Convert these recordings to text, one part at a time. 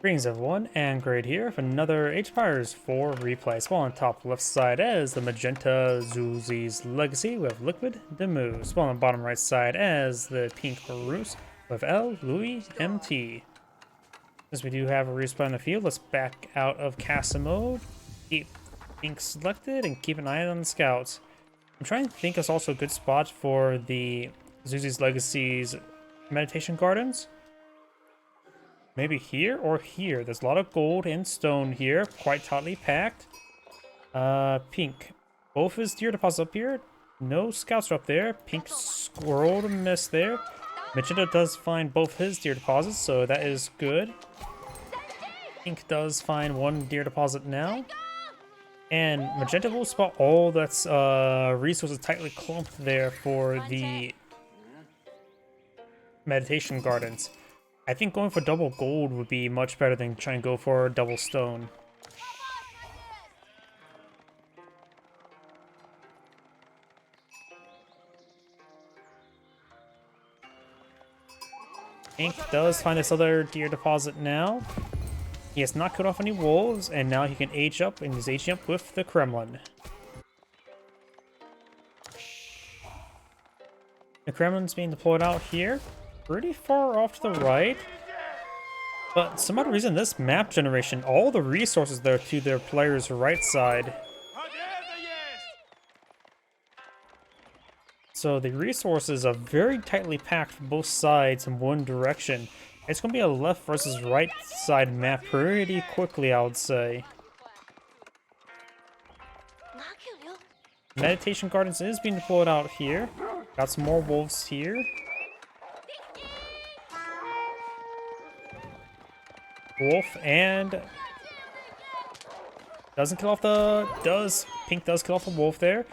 Greetings everyone, and Grade here with another Age of Empires 4 replay. Spawn on top left side as the Magenta Zuzi's Legacy with Liquid DeMu. Spawn on bottom right side as the Pink Rus with El.loueMT. Since we do have a respawn in the field, let's back out of castle mode, keep Pink selected, and keep an eye on the scouts. I'm trying to think it's also a good spot for the Zuzi's Legacy's meditation gardens. Maybe here or here. There's a lot of gold and stone here, quite tightly packed. Pink. Both his deer deposits up here. No scouts are up there. Pink squirreled a miss there. Magenta does find both his deer deposits, so that is good. Pink does find one deer deposit now. And Magenta will spot all that's resources tightly clumped there for the meditation gardens. I think going for double gold would be much better than trying to go for double stone. Ink does find this other deer deposit now. He has not cut off any wolves, and now he can age up, and he's aging up with the Kremlin. The Kremlin's being deployed out here. Pretty far off to the right, but some odd reason this map generation, all the resources there to their player's right side. So the resources are very tightly packed from both sides in one direction. It's going to be a left versus right side map pretty quickly, I would say. Meditation Gardens is being deployed out here. Got some more wolves here. Wolf and doesn't kill off the Pink does kill off the wolf there.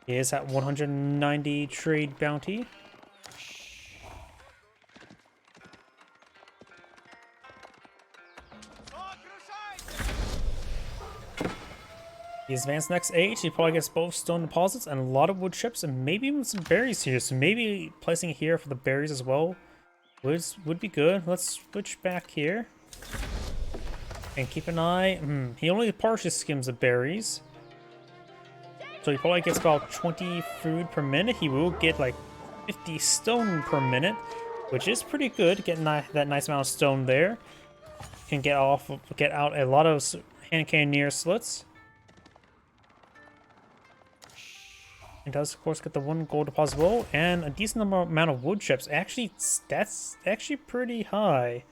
He is at 190 trade bounty. He's advanced next age. He probably gets both stone deposits and a lot of wood chips and maybe even some berries here. So maybe placing it here for the berries as well would be good. Let's switch back here. And keep an eye. He only partially skims the berries. So he probably gets about 20 food per minute. He will get like 50 stone per minute, which is pretty good. Getting that nice amount of stone there. Can get out a lot of hand cannoneer slits. He does, of course, get the one gold deposit bowl and a decent amount of wood chips. Actually, that's actually pretty high.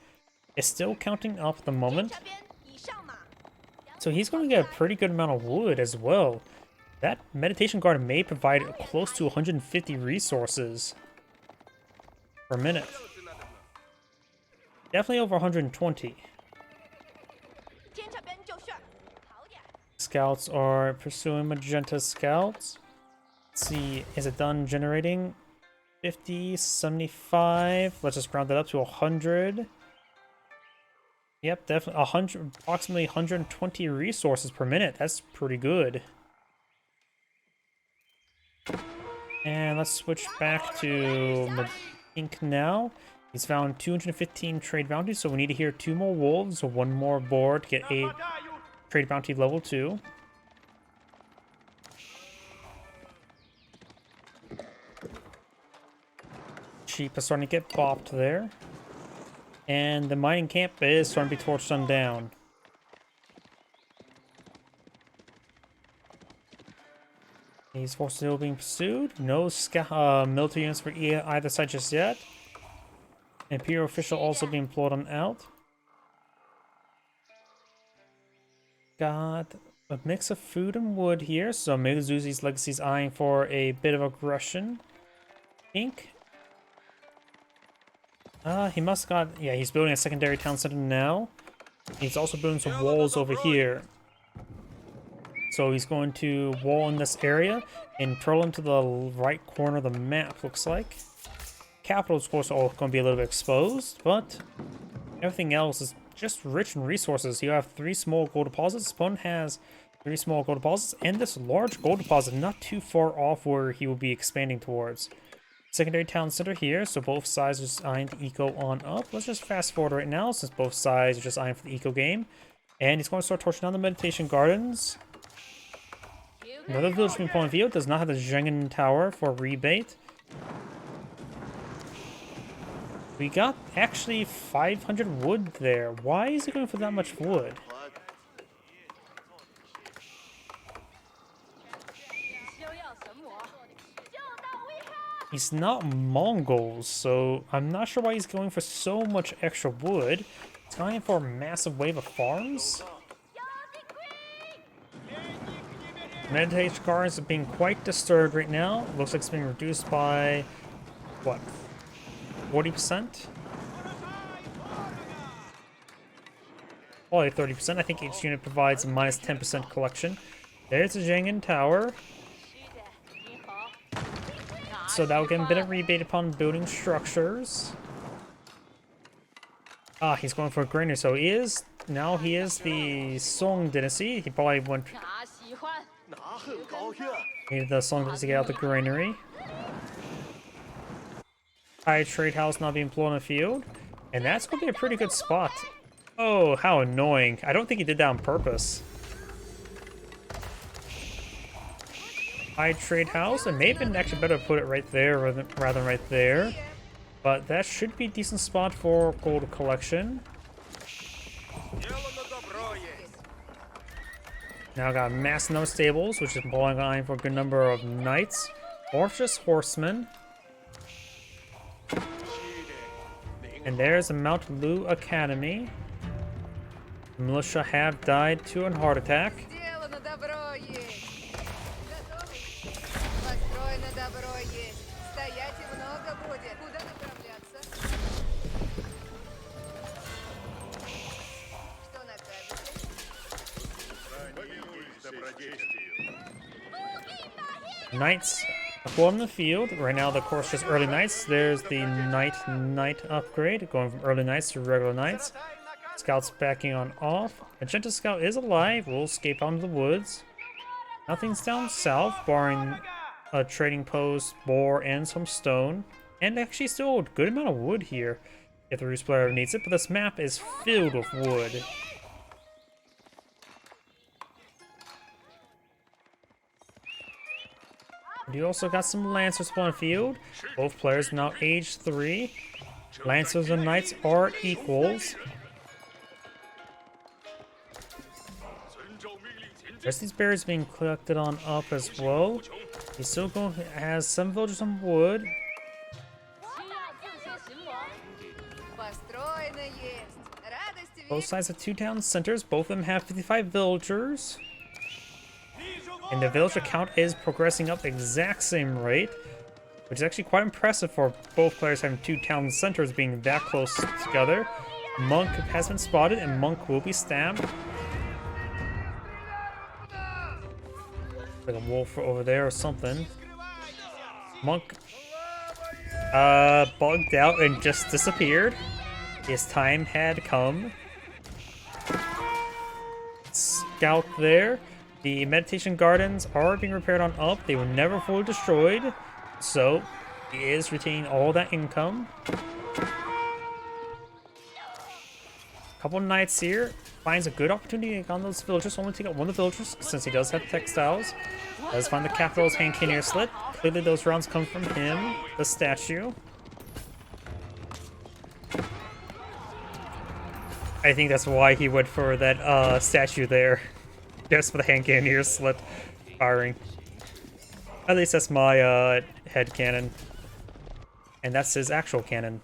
It's still counting up at the moment. So he's going to get a pretty good amount of wood as well. That meditation garden may provide close to 150 resources per minute. Definitely over 120. Scouts are pursuing Magenta scouts. Let's see, is it done generating? 50, 75. Let's just round that up to 100. Yep, definitely approximately 120 resources per minute. That's pretty good. And let's switch back to Pink now. He's found 215 trade bounties, so we need to hear 2 more wolves, so 1 more board to get a trade bounty level 2. Sheep is starting to get bopped there. And the mining camp is starting to be torched sundown. These forces still being pursued. No military units for either side just yet. Imperial official also being employed on out. Got a mix of food and wood here, so maybe Zuzi's Legacy's eyeing for a bit of aggression. Pink. He must got, yeah, he's building a secondary town center now. He's also building some walls over here. So he's going to wall in this area and turtle into the right corner of the map, looks like. Capital, of course, all going to be a little bit exposed, but everything else is just rich in resources. You have 3 small gold deposits. Opponent has 3 small gold deposits and this large gold deposit not too far off where he will be expanding towards. secondary town center here, so both sides are just eyeing the eco on up. Let's just fast forward right now, since both sides are just eyeing for the eco game. And he's going to start torching down the meditation gardens. Another village being pulling field does not have the Zhengen Tower for rebate. We got actually 500 wood there. Why is he going for that much wood? He's not Mongols, so I'm not sure why he's going for so much extra wood. He's going for a massive wave of farms. Meditation gardens are being quite disturbed right now. Looks like it's being reduced by, what, 40%? Probably 30%. I think each unit provides a minus 10% collection. There's the Zhengen Tower. So that will get a bit of rebate upon building structures. Ah, he's going for a granary. So he is the Song Dynasty. He probably went. Needed the Song Dynasty to get out the granary. High trade house not being blown in the field, and that's going to be a pretty good spot. Oh, how annoying! I don't think he did that on purpose. High trade house. It may have been actually better to put it right there rather than right there. But that should be a decent spot for gold collection. Now I got mass no stables, which is blowing on for a good number of knights. Or just horsemen. And there's a El.Loue Academy. The militia have died to a heart attack. Knights upon the field. Right now, the course is early knights. There's the knight upgrade, going from early knights to regular knights. Scouts backing on off. Magenta Scout is alive. Will escape onto the woods. Nothing's down south, barring a trading post, boar, and some stone. And actually still a good amount of wood here, if the Roost player needs it. But this map is filled with wood. You also got some Lancers on the field. Both players now age 3. Lancers and Knights are equals. There's these berries being collected on up as well. He's still going has some villagers on wood. Both sides have 2 town centers. Both of them have 55 villagers. And the villager count is progressing up the exact same rate, which is actually quite impressive for both players having 2 town centers being that close together. Monk has been spotted, and Monk will be stabbed. Like a wolf over there or something. Monk bugged out and just disappeared. His time had come. Scout there. The meditation gardens are being repaired on up. They were never fully destroyed, so he is retaining all that income. Couple knights here. Finds a good opportunity on those villagers. Only take out one of the villagers since he does have textiles. Does find the capital's hand cannon slit. Clearly those rounds come from him, the statue. I think that's why he went for that statue there. Just for the hand cannoneer slit firing. At least that's my head cannon. And that's his actual cannon.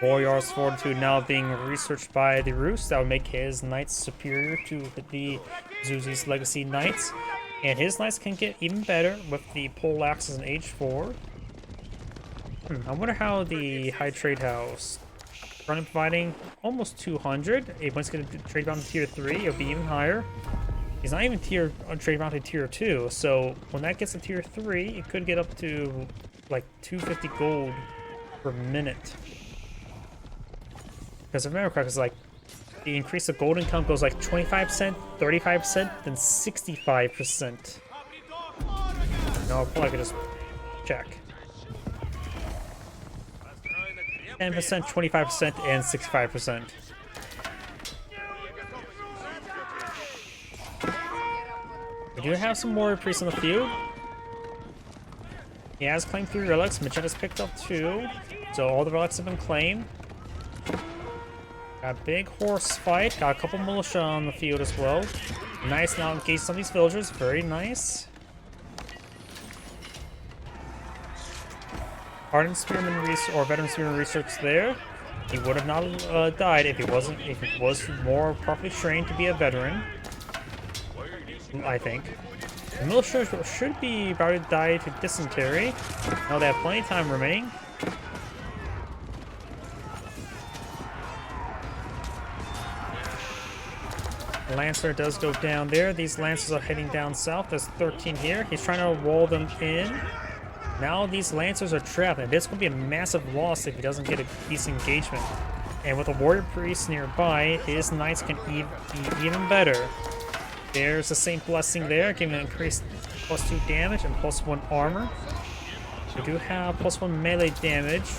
Warrior's Fortitude now being researched by the Roost. That would make his knights superior to the Zuzi's Legacy Knights. And his knights can get even better with the pole axes in Age 4. I wonder how the High Trade House... Running providing almost 200. Once going to trade bound to tier 3, it'll be even higher. He's not even trade bound to tier 2, so when that gets to tier 3, it could get up to like 250 gold per minute. Because if I remember correctly, it's like the increase of gold income goes like 25%, 35%, then 65%. No, probably I could just check. 10%, 25%, and 65%. We do have some warrior priests in the field. He has claimed 3 relics. Magenta's picked up 2. So all the relics have been claimed. Got a big horse fight. Got a couple militia on the field as well. Nice, now engage some of these villagers. Very nice. Hardened Spearman or Veteran Spearman research there. He would have not died if he was more properly trained to be a veteran. I think. The militia should be about to die to dysentery. Now they have plenty of time remaining. Lancer does go down there. These Lancers are heading down south. There's 13 here. He's trying to wall them in. Now these Lancers are trapped, and this will be a massive loss if he doesn't get a decent engagement. And with a Warrior Priest nearby, his Knights can be even better. There's the same blessing there, giving an increased +2 damage and +1 armor. We do have +1 melee damage,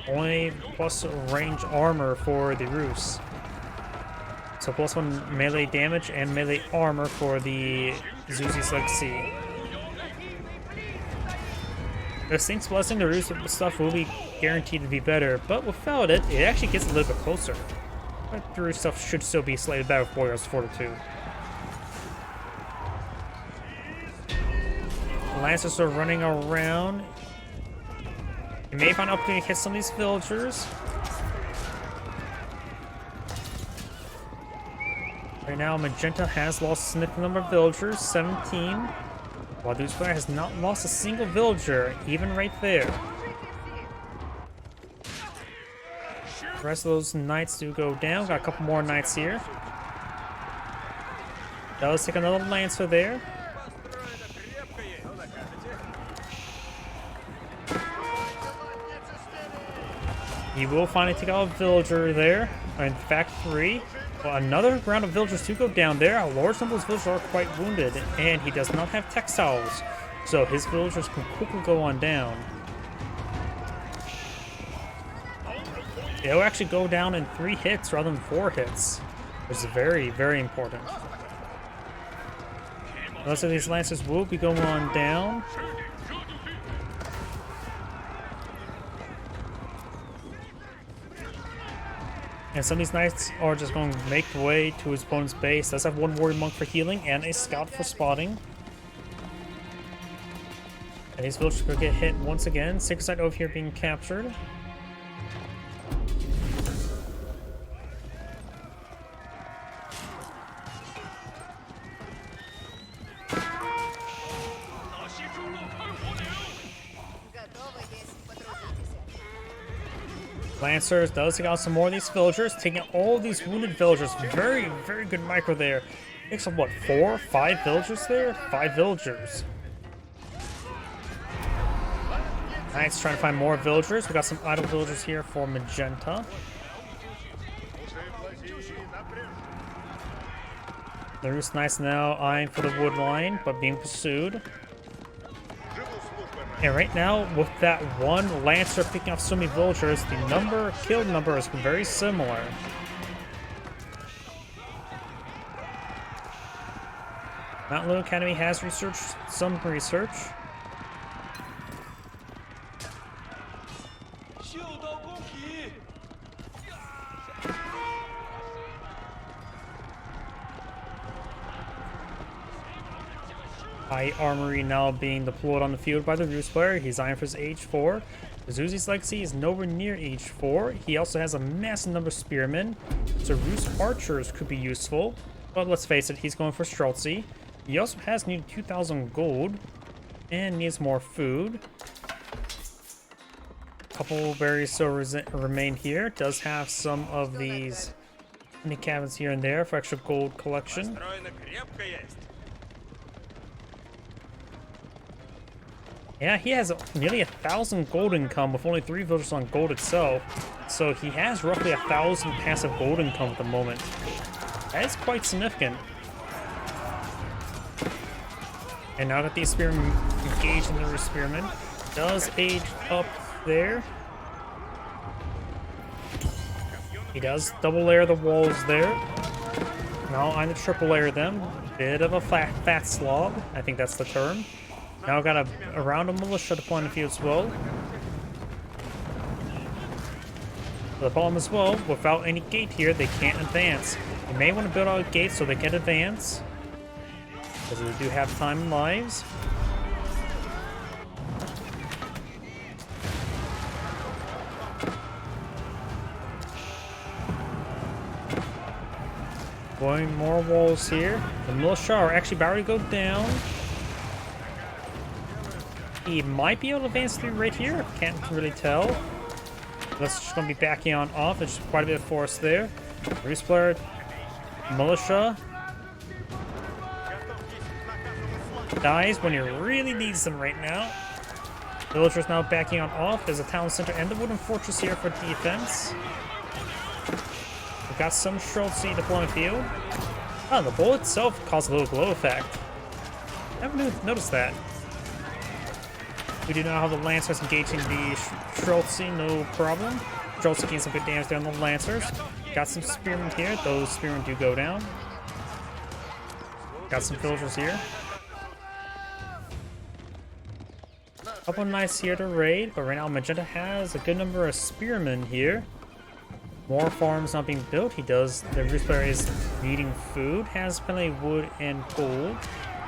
only plus range armor for the Rus. So +1 melee damage and melee armor for the Zuzi's Legacy. The Saint's Blessing, the Rus stuff will be guaranteed to be better, but without it, it actually gets a little bit closer. But the Rus stuff should still be slightly better for Warriors Fortitude. Lancers are running around. You may find an opportunity to hit some of these villagers. Right now, Magenta has lost a significant number of villagers, 17. While the player has not lost a single villager, even right there. The rest of those Knights do go down. Got a couple more Knights here. Does take another Lancer there. He will finally take out a villager there. In fact, 3. Well, another round of villagers do go down there. A large number of his villagers are quite wounded, and he does not have textiles, so his villagers can quickly go on down. They'll actually go down in 3 hits rather than 4 hits, which is very, very important. The rest of these Lancers will be going on down. And some of these Knights are just going to make the way to his opponent's base. Does have 1 Warrior Monk for healing and a Scout for spotting. And these villagers will get hit once again. Sacred Site over here being captured. Lancers does take out some more of these villagers, taking out all these wounded villagers. Very, very good micro there. Takes up what, 4, 5 villagers there? 5 villagers. Knights trying to find more villagers. We got some idle villagers here for Magenta. The Rus Knights now eyeing for the wood line, but being pursued. And right now, with that 1 Lancer picking off so many villagers, the killed number is very similar. El.loueMT Academy has researched some research. High Armory now being deployed on the field by the Rus player. He's eyeing for his age 4. Zuzi's Legacy is nowhere near age 4. He also has a massive number of spearmen, so Rus archers could be useful. But let's face it, he's going for Streltsy. He also has needed 2,000 gold and needs more food. A couple berries still remain here. Does have some of these mini cabins here and there for extra gold collection. Yeah, he has nearly 1,000 gold income with only 3 villagers on gold itself. So he has roughly 1,000 passive gold income at the moment. That is quite significant. And now that these spearmen engaged in the spearmen, does age up there. He does double layer the walls there. Now I'm gonna triple layer them. Bit of a fat slob, I think that's the term. Now I've got a round of militia deploying the field as well. The problem as well, without any gate here, they can't advance. You may want to build out a gate so they can advance, because they do have time and lives. Going more walls here. The militia are actually about to go down. He might be able to advance through right here. Can't really tell. That's just going to be backing on off. There's quite a bit of force there. Resplurred. Militia. Dies when he really needs them right now. Villagers now backing on off. There's a town center and the wooden fortress here for defense. We've got some Schultzy deploying field. Oh, the bullet itself caused a little glow effect. Never noticed that. We do now have the Lancers engaging the Schultzy, no problem. Schultzy getting some good damage there on the Lancers. Got some Spearmen here. Those Spearmen do go down. Got some villagers here. Couple knights here to raid, but right now Magenta has a good number of Spearmen here. More farms not being built. He does. The Roost player is needing food. Has plenty of wood and gold.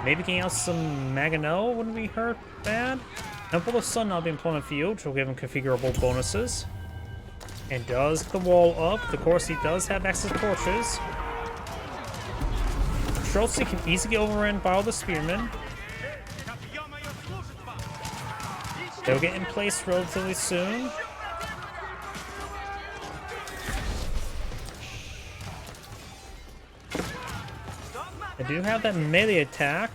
Maybe getting out some Mangonel wouldn't be hurt bad. Temple of Sun now being employment field, which will give him configurable bonuses. And does the wall up. Of course, he does have access to torches. Schultzy can easily get overrun by all the spearmen. They'll get in place relatively soon. They do have that melee attack,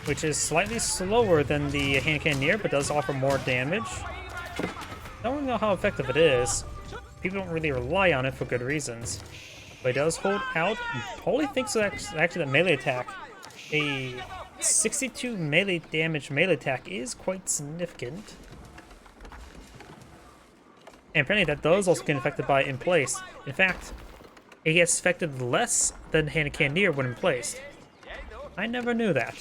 which is slightly slower than the hand cannoneer, but does offer more damage. Don't really know how effective it is. People don't really rely on it for good reasons. But it does hold out. Holy thinks that's actually the melee attack. A 62 melee damage melee attack is quite significant. And apparently that does also get affected by in place. In fact, it gets affected less than hand cannoneer when in place. I never knew that.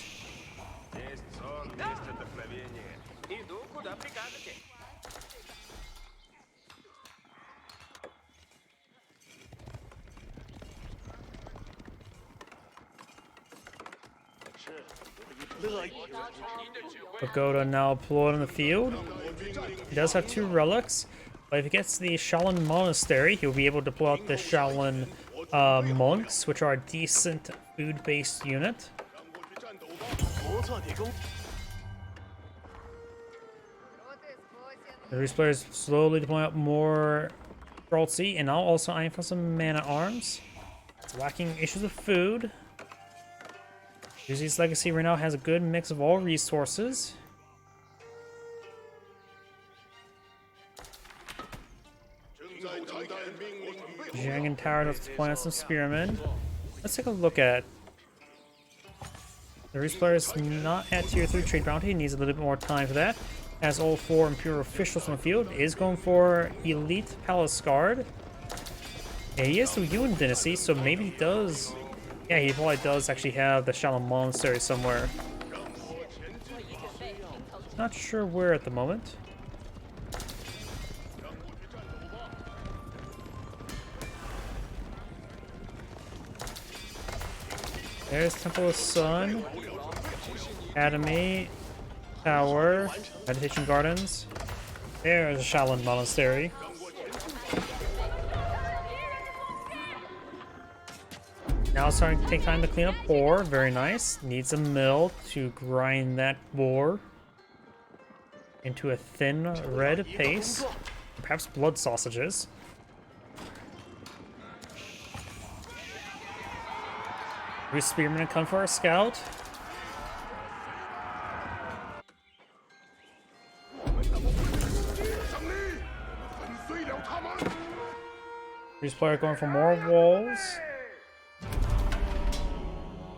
Pagoda now deployed on the field. He does have 2 relics, but if he gets the Shaolin Monastery, he'll be able to deploy out the Shaolin monks, which are a decent food-based unit. The Roost player is slowly deploying out more Schultzy, and now also eyeing for some man-at-arms. It's lacking issues with food. Uzi's Legacy right now has a good mix of all resources. Jianghan Tower is deploying some spearmen. Let's take a look at. The Roost player is not at tier 3 trade bounty. He needs a little bit more time for that. Has all 4 Imperial officials on the field. Is going for Elite Palace Guard. And he is the Yuan Dynasty, so maybe he does. Yeah, he probably does actually have the Shaolin Monastery somewhere. Not sure where at the moment. There's Temple of Sun, Academy, Tower, Meditation Gardens. There's a Shaolin Monastery. Now it's starting to take time to clean up ore. Very nice. Needs a mill to grind that ore into a thin red paste. Perhaps blood sausages. Roost spearmen come for our scout. Roost player going for more walls.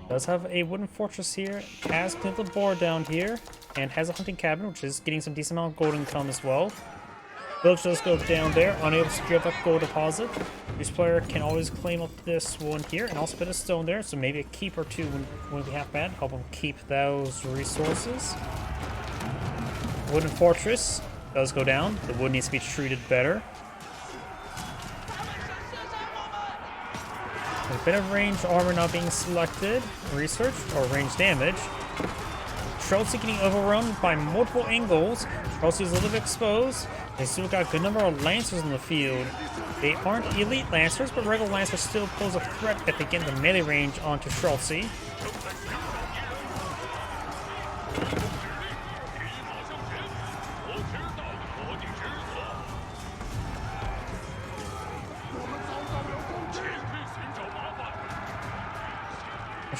Does have a wooden fortress here, has cleaned the board down here, and has a hunting cabin, which is getting some decent amount of gold income as well. Village does go down there, unable to secure that gold deposit. This player can always claim up this one here, and also put a stone there, so maybe a keep or two wouldn't be half bad. Help him keep those resources. Wooden fortress does go down. The wood needs to be treated better. A bit of range armor not being selected, research, or range damage. Chelsea getting overrun by multiple angles. Chelsea's a little bit exposed. They still got a good number of lancers in the field. They aren't elite lancers, but regular lancers still pose a threat if they get the melee range onto Chelsea.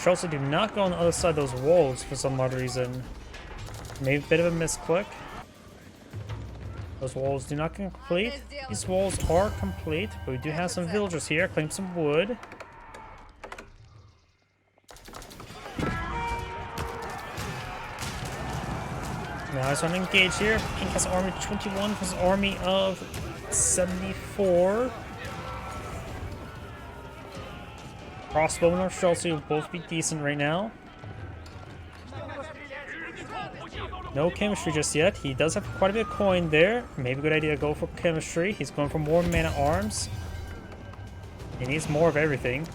Chelsea do not go on the other side of those walls for some odd reason. Maybe a bit of a misclick. Those walls do not complete. These walls are complete, but we do have some villagers here. Claim some wood. Now he's trying to engage here. Pink has army 21 for his army of 74. Crossbowman or Chelsea will both be decent right now. No chemistry just yet. He does have quite a bit of coin there. Maybe a good idea to go for chemistry. He's going for more man-at-arms. He needs more of everything.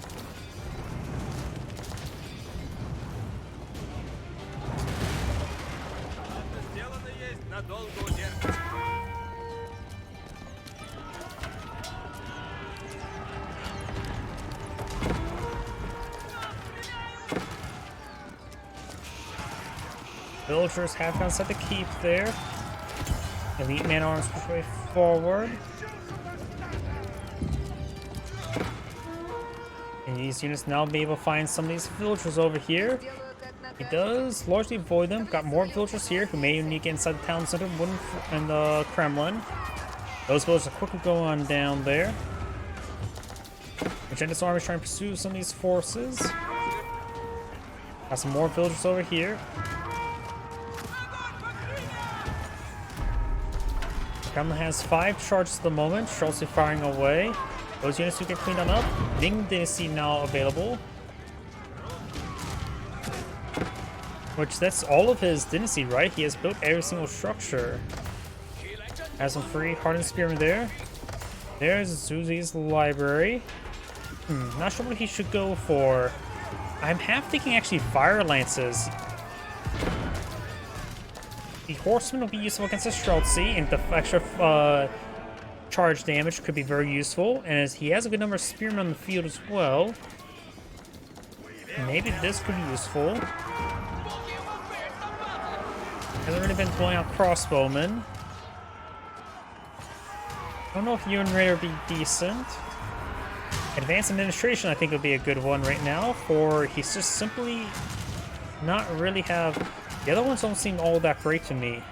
Villagers have found set to keep there. Elite man-at-arms push way forward. And these units now be able to find some of these villagers over here. He does largely avoid them. Got more villagers here who may need to get inside the town center and the Kremlin. Those villagers are quickly going on down there. Magenda's army is trying to pursue some of these forces. Got some more villagers over here. Kremlin has 5 charges at the moment. Chelsea firing away. Those units who get cleaned on up. Ming Dynasty now available. Which that's all of his dynasty, right? He has built every single structure. Has some free hardened spearmen there. There's Zuzi's library. Not sure what he should go for. I'm half thinking actually fire lances. The horseman will be useful against the Chelsea, and the extra charge damage could be very useful. And as he has a good number of spearmen on the field as well, maybe this could be useful. Hasn't really been blowing out crossbowmen. I don't know if Yuan Raider would be decent. Advanced Administration I think would be a good one right now, for he's just simply not really have... The other ones don't seem all that great to me.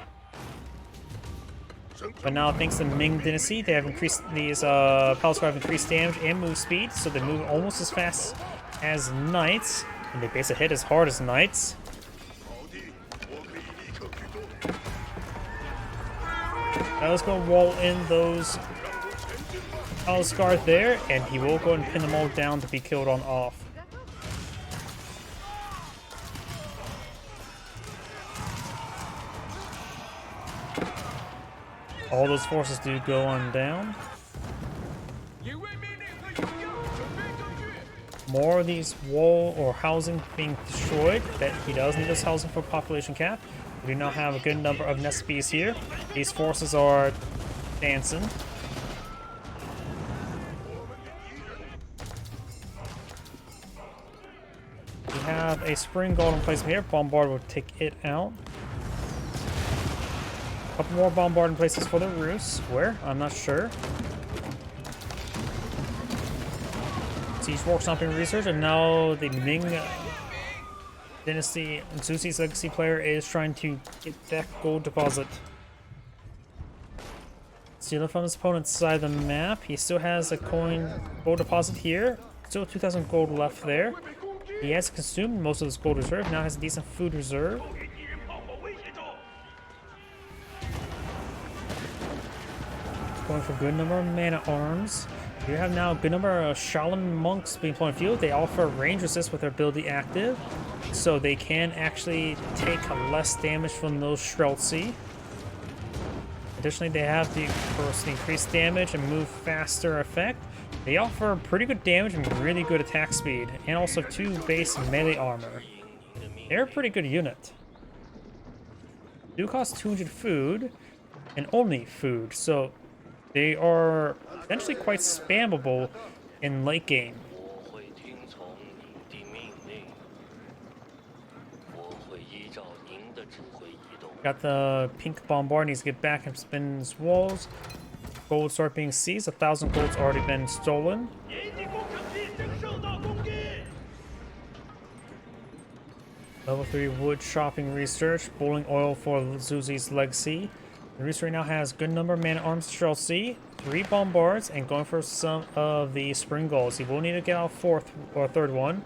But now, thanks to the Ming Dynasty, they have increased these palace guard have increased damage and move speed, so they move almost as fast as knights, and they basically hit as hard as knights. Now let's go wall in those palace guard there, and he will go and pin them all down to be killed on off. All those forces do go on down. More of these wall or housing being destroyed. That he does need this housing for population cap. We do not have a good number of nest bees here. These forces are dancing. We have a spring golden placement here. Bombard will take it out. A couple more bombarding places for the Rus. Where? I'm not sure. Siege works not being researched, and now the Ming Dynasty and Zuzi's legacy player is trying to get that gold deposit. Stealing from his opponent's side of the map. He still has a coin gold deposit here. Still 2,000 gold left there. He has consumed most of his gold reserve, now has a decent food reserve. Going for a good number of man-at-arms. You have now a good number of Shaolin monks being deployed in field. They offer range resist with their ability active, so they can actually take less damage from those Streltsy. Additionally, they have the increased damage and move faster effect. They offer pretty good damage and really good attack speed, and also 2 base melee armor. They're a pretty good unit. Do cost 200 food, and only food, so they are potentially quite spammable in late game. Got the pink bombard, needs to get back and spin his walls. Gold start being seized, 1,000 gold's already been stolen. Level 3 wood shopping research, bowling oil for Zuzi's legacy. The research right now has good number of man-at-arms Streltsy, 3 bombards, and going for some of the spring golds. He will need to get out 4th or 3rd one.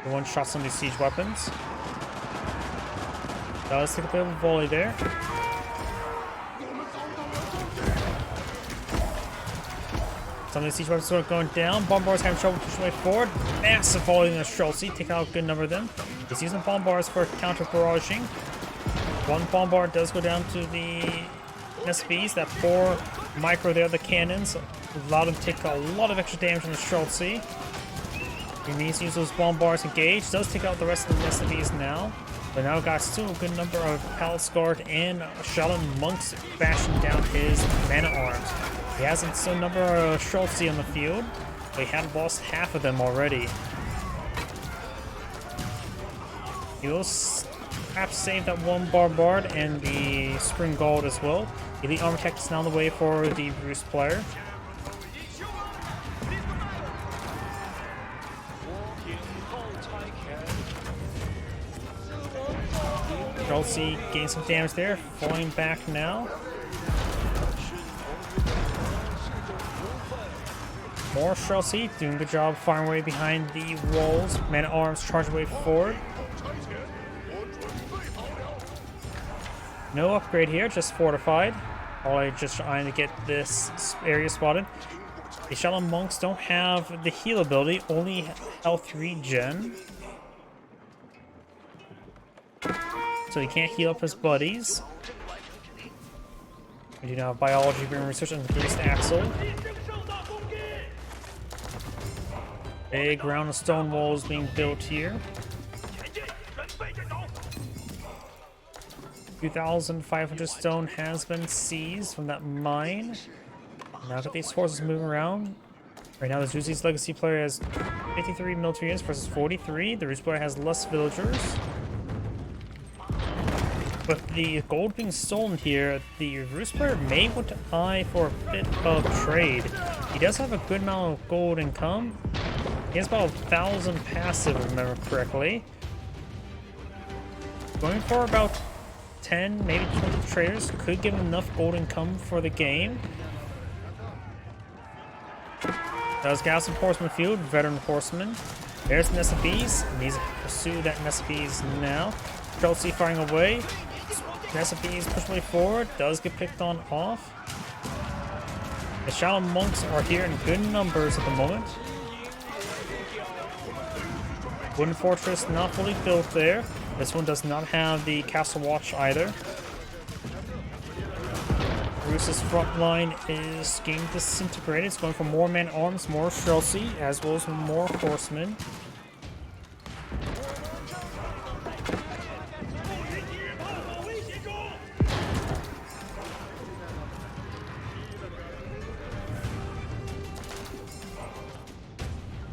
The one shot some of these siege weapons. Let's take a bit of a volley there. Some of the siege weapons are going down. Bombards having trouble pushing way forward. Massive volley in the Streltsy. Take out a good number of them. He's using bombards for counter barraging. 1 bombard does go down to the SBs. That 4 micro there, the cannons, allow them to take a lot of extra damage on the Streltsy. He needs to use those bombards engaged. Does take out the rest of the SBs now. But now got still a good number of Palace Guard and Shaolin monks bashing down his man-at-arms. He hasn't still a number of Streltsy on the field, but he had lost half of them already. He will perhaps save that 1 bombard and the spring gold as well. Elite armor tech is now on the way for the Bruce player. Streltsy gained some damage there, falling back now. More Streltsy doing a good job firing away behind the walls. Man-at-arms charge away forward. No upgrade here, just fortified. Probably just trying to get this area spotted. The Shaolin monks don't have the heal ability, only health regen. So he can't heal up his buddies. We do now have biology being researched on the greased axle. Big round of stone walls being built here. 2,500 stone has been seized from that mine. Now that these forces moving around. Right now the Zuzi's legacy player has 53 military units versus 43. The Roost player has less villagers. With the gold being stolen here, the Roost player may want to eye for a bit of trade. He does have a good amount of gold income. He has about 1,000 passive, if I remember correctly. Going for about 10, maybe 20 traders could give him enough gold income for the game. Does get out some horseman field, veteran horseman. There's an SFBs. Needs to pursue that SFBs now. Streltsy firing away. SFBs push way forward. Does get picked on off. The Shaolin monks are here in good numbers at the moment. Wooden fortress not fully built there. This one does not have the castle watch either. Bruce's front line is getting disintegrated. It's going for more man-arms, more Streltsy, as well as more horsemen.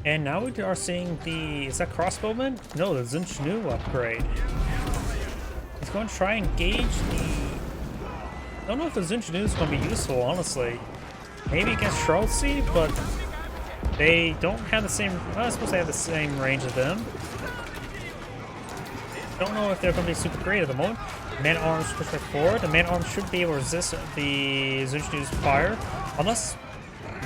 And now we are seeing the, is that crossbowman? No, the Zinchnu upgrade. He's going to try and engage the, I don't know if the Zinchnu is going to be useful, honestly. Maybe against Streltsy, but they don't have the same, well, I suppose they have the same range as them. Don't know if they're going to be super great at the moment. Man-arms push right forward. The man-arms should be able to resist the Zinchnu's fire, unless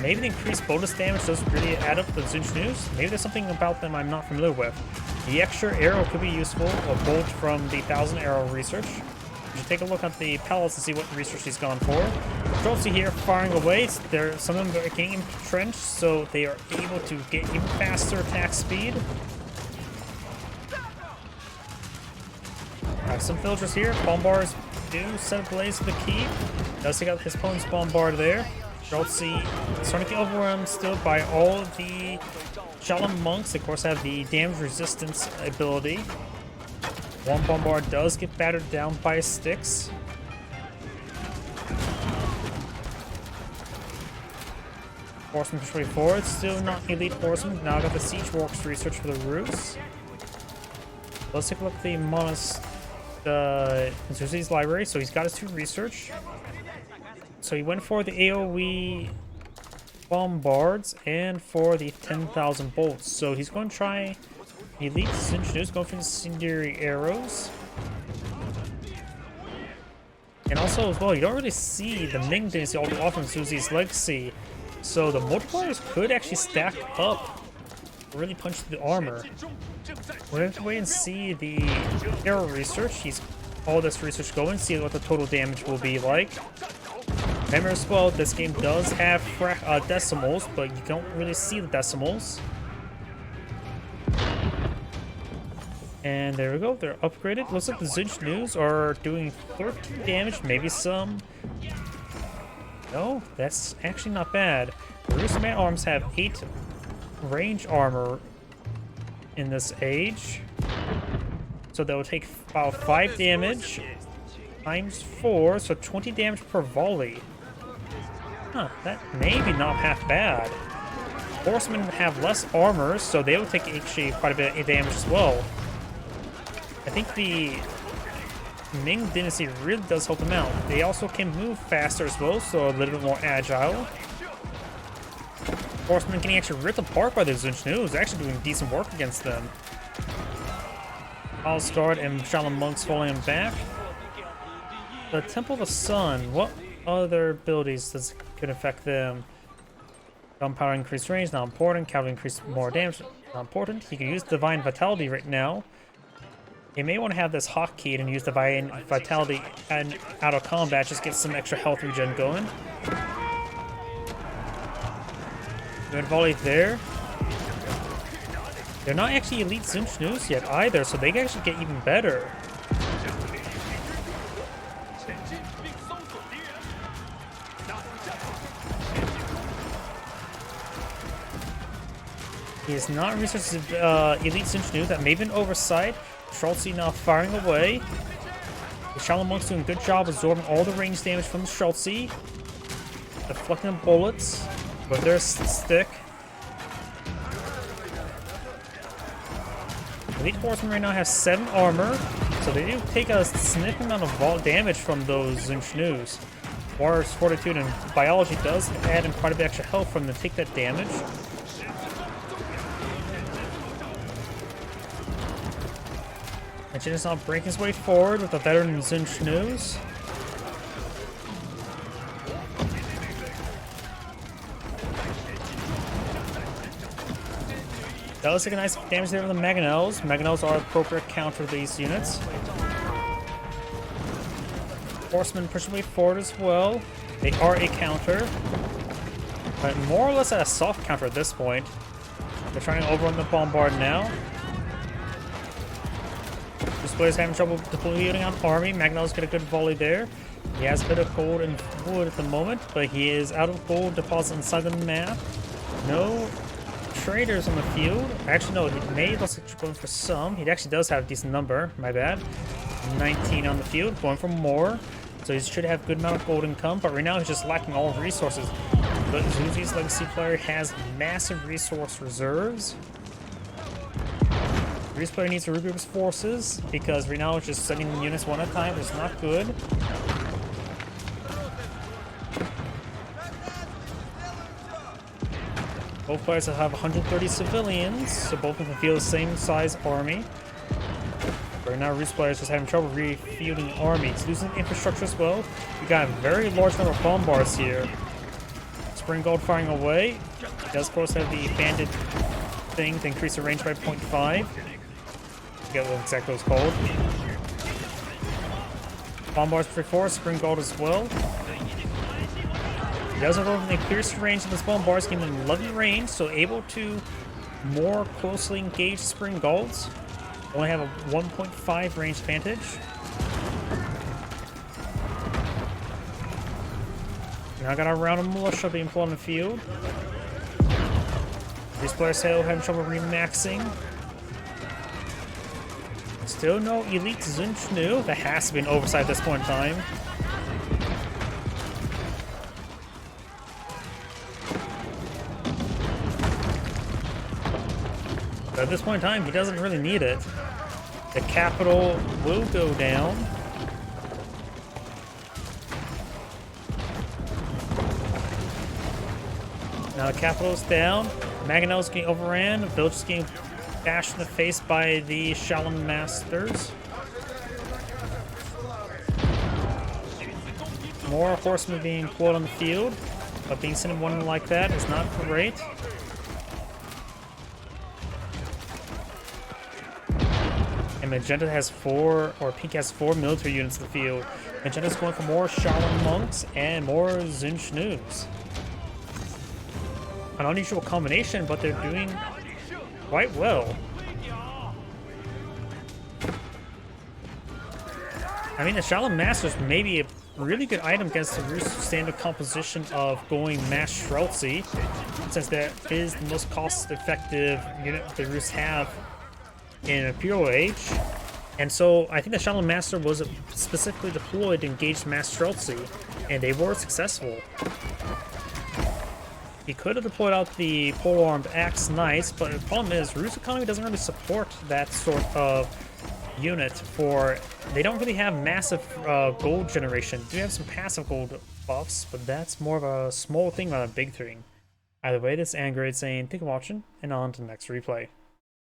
maybe the increased bonus damage doesn't really add up to the Zinchnu's. Maybe there's something about them I'm not familiar with. The extra arrow could be useful, a bolt from the 1,000 arrow research. You take a look at the pellets to see what research he's gone for. Control-C here firing away. Some of them are getting entrenched, so they are able to get even faster attack speed. Some villagers here. Bombars do set ablaze for the keep. Does take out his opponent's bombard there. Control-C starting to get overwhelmed still by all of the Shaolin monks. Of course, have the damage resistance ability. One bombard does get battered down by his sticks. Horseman push way forward. Still not elite horseman. Now got the siege works research for the roofs. Let's take a look at the Zuzi's library. So he's got his 2 research. So he went for the AoE bombards and for the 10,000 bolts. So he's going to try elite engineers, going for the incendiary arrows. And also as well, you don't really see the Ming Dynasty all too often in Zuzi's Legacy. So the multipliers could actually stack up, really punch through the armor. We're going to wait and see the arrow research. He's all this research going, see what the total damage will be like. Remember as well, this game does have decimals, but you don't really see the decimals. And there we go, they're upgraded. Looks like the Zinch News are doing 13 damage, maybe some. No, that's actually not bad. The Rooster Man Arms have 8 range armor in this age. So that will take about 5 damage times 4, so 20 damage per volley. Huh, that may be not half bad. Horsemen have less armor, so they will take actually quite a bit of damage as well. I think the Ming Dynasty really does help them out. They also can move faster as well, so a little bit more agile. Horsemen getting actually ripped apart by the Zinch, actually doing decent work against them. Alstard and Shaolin monks falling them back. The Temple of the Sun, what other abilities could affect them? Gunpowder increased range, not important. Cavalry increased more damage, not important. He can use Divine Vitality right now. He may want to have this hotkey and use Divine Vitality and out of combat, just get some extra health regen going. Good volley there. They're not actually elite Zinch yet either, so they can actually get even better. He is not researched elite Zinch. That may have been oversight. Control-C now firing away. The Shaolin monks doing a good job absorbing all the range damage from the Control-C. Deflecting bullets with their stick. Elite Horsemen right now have 7 armor, so they do take a significant amount of damage from those Zinch. Warrior's Fortitude and Biology does add in quite a bit extra health from them to take that damage. Jin is now breaking his way forward with a veteran Zinch. Does take a nice damage there with the Mangonels. Mangonels are appropriate counter to these units. Horsemen push their way forward as well. They are a counter, but more or less at a soft counter at this point. They're trying to overrun the bombard now. This player's having trouble deploying on army. Magnol's got a good volley there. He has a bit of gold and wood at the moment, but he is out of gold deposit inside the map. No traders on the field. Actually, no, he may look like going for some. He actually does have a decent number. My bad. 19 on the field, going for more. So he should have a good amount of gold income, but right now he's just lacking all resources. But Zuzi's Legacy player has massive resource reserves. This player needs to regroup his forces because right now it's just sending units one at a time, which is not good. Both players have 130 civilians, so both of them feel the same size army. Right now, Roost players just having trouble refueling armies, losing infrastructure as well. We got a very large number of bombards here. Spring Gold firing away. He does, of course, have the bandit thing to increase the range by 0.5. Get what exactly was called. Bombard's before, Spring Gold as well. He doesn't go from the pierce range of this Bombard's giving him 11 range, so able to more closely engage Spring Golds. Only have a 1.5 range advantage. Now got our round of militia being pulled on the field. These players having trouble remaxing. Still no elite Zunchnu. That has to be an oversight at this point in time. But at this point in time, he doesn't really need it. The capital will go down. Now the capital's down. Mangonel's getting overran. The village is getting bashed in the face by the Shalom Masters. More horsemen being pulled on the field, but being sent in one like that is not great. And Magenta has Pink has 4 military units in the field. Magenta's going for more Shalom monks and more Zunchnus. An unusual combination, but they're doing quite well. I mean, the Shalom Masters may be a really good item against the Rus' standard composition of going Mass Streltsy, since that is the most cost-effective unit the Rus have in Imperial Age. And so I think the Shalom Master was specifically deployed to engage Mass Streltsy, and they were successful. He could have deployed out the pole-armed axe knights, but the problem is Rus' economy doesn't really support that sort of unit. They don't really have massive gold generation. They do have some passive gold buffs, but that's more of a small thing rather than a big thing. Either way, this is Angrade saying thank you for watching, and on to the next replay.